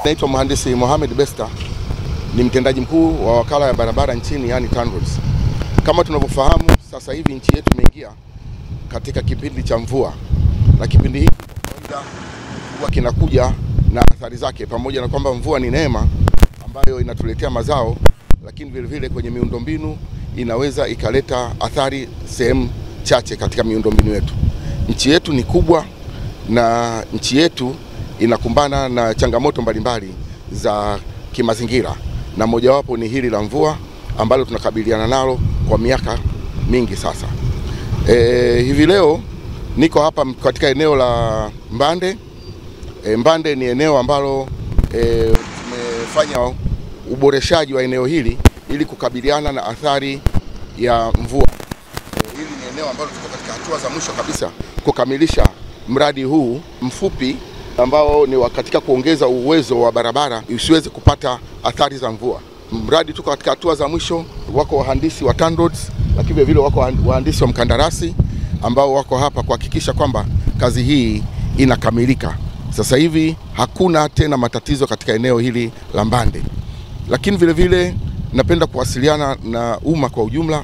Naitwa Mhandisi Mohamed Besta, ni mtendaji mkuu wa wakala ya barabara nchini, yani TANROADS. Kama tunavyofahamu, sasa hivi nchi yetu imeingia katika kipindi cha mvua, na kipindi hiki huwa kinakuja na athari zake, pamoja na kwamba mvua ni neema ambayo inatuletea mazao, lakini vile vile kwenye miundombinu inaweza ikaleta athari sehemu chache katika miundombinu yetu. Nchi yetu ni kubwa na nchi yetu inakumbana na changamoto mbalimbali za kimazingira, na mojawapo ni hili la mvua ambalo tunakabiliana nalo kwa miaka mingi sasa. Hivi leo niko hapa katika eneo la Mbande. Mbande ni eneo ambalo tumefanya uboreshaji wa eneo hili ili kukabiliana na athari ya mvua. Hili ni eneo ambalo tuko katika hatua za mwisho kabisa kukamilisha mradi huu mfupi ambao ni katika kuongeza uwezo wa barabara isiweze kupata athari za mvua. Mradi tuko katika hatua za mwisho, wako wahandisi wa TANROADS, lakini vile vile wako wahandisi wa mkandarasi ambao wako hapa kuhakikisha kwamba kazi hii inakamilika. Sasa hivi hakuna tena matatizo katika eneo hili la Mbande. Lakini vile vile napenda kuwasiliana na umma kwa ujumla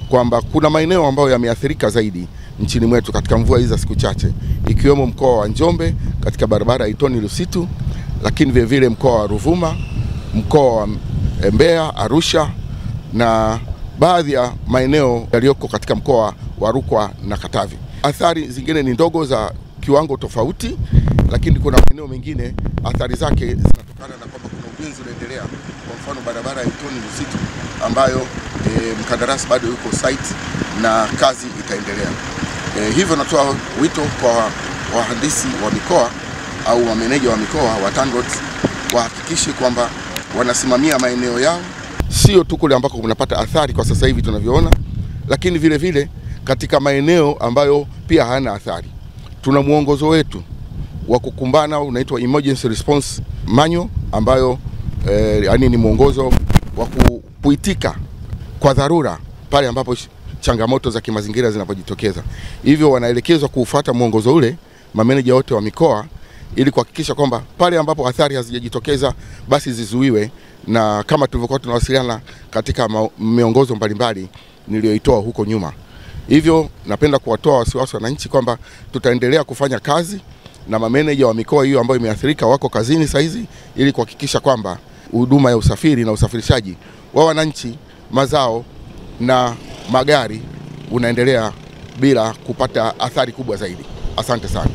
kwamba kuna maeneo ambayo yameathirika zaidi nchini mwetu katika mvua hizi za siku chache, ikiwemo mkoa wa Njombe katika barabara Itoni Lusitu, lakini vile vile mkoa wa Ruvuma, mkoa wa Mbeya, Arusha, na baadhi ya maeneo yaliyoko katika mkoa wa Rukwa na Katavi. Athari zingine ni ndogo za kiwango tofauti, lakini kuna maeneo mengine athari zake zinatokana na kwamba kuna ujenzi unaendelea. Kwa mfano barabara ya Itoni Lusitu ambayo mkandarasi bado yuko site na kazi itaendelea. Hivyo natoa wito kwa wahandisi wa mikoa au mameneja wa mikoa wa TANROADS wahakikishe kwamba wanasimamia maeneo yao, sio tu kule ambako kunapata athari kwa sasa hivi tunavyoona, lakini vile vile katika maeneo ambayo pia hayana athari. Tuna muongozo wetu wa kukumbana unaitwa Emergency Response Manual, ambayo yani ni muongozo wa kuitika kwa dharura pale ambapo changamoto za kimazingira zinapojitokeza. Hivyo wanaelekezwa kufuata muongozo ule mameneja wote wa mikoa ili kuhakikisha kwamba pale ambapo athari hazijajitokeza basi zizuiwe, na kama tulivyokuwa tunawasiliana katika miongozo mbalimbali niliyoitoa huko nyuma. Hivyo napenda kuwatoa wasiwasi wananchi kwamba tutaendelea kufanya kazi na mameneja wa mikoa hiyo ambayo imeathirika wako kazini saizi ili kuhakikisha kwamba huduma ya usafiri na usafirishaji wa wananchi, mazao na magari unaendelea bila kupata athari kubwa zaidi. Asante sana.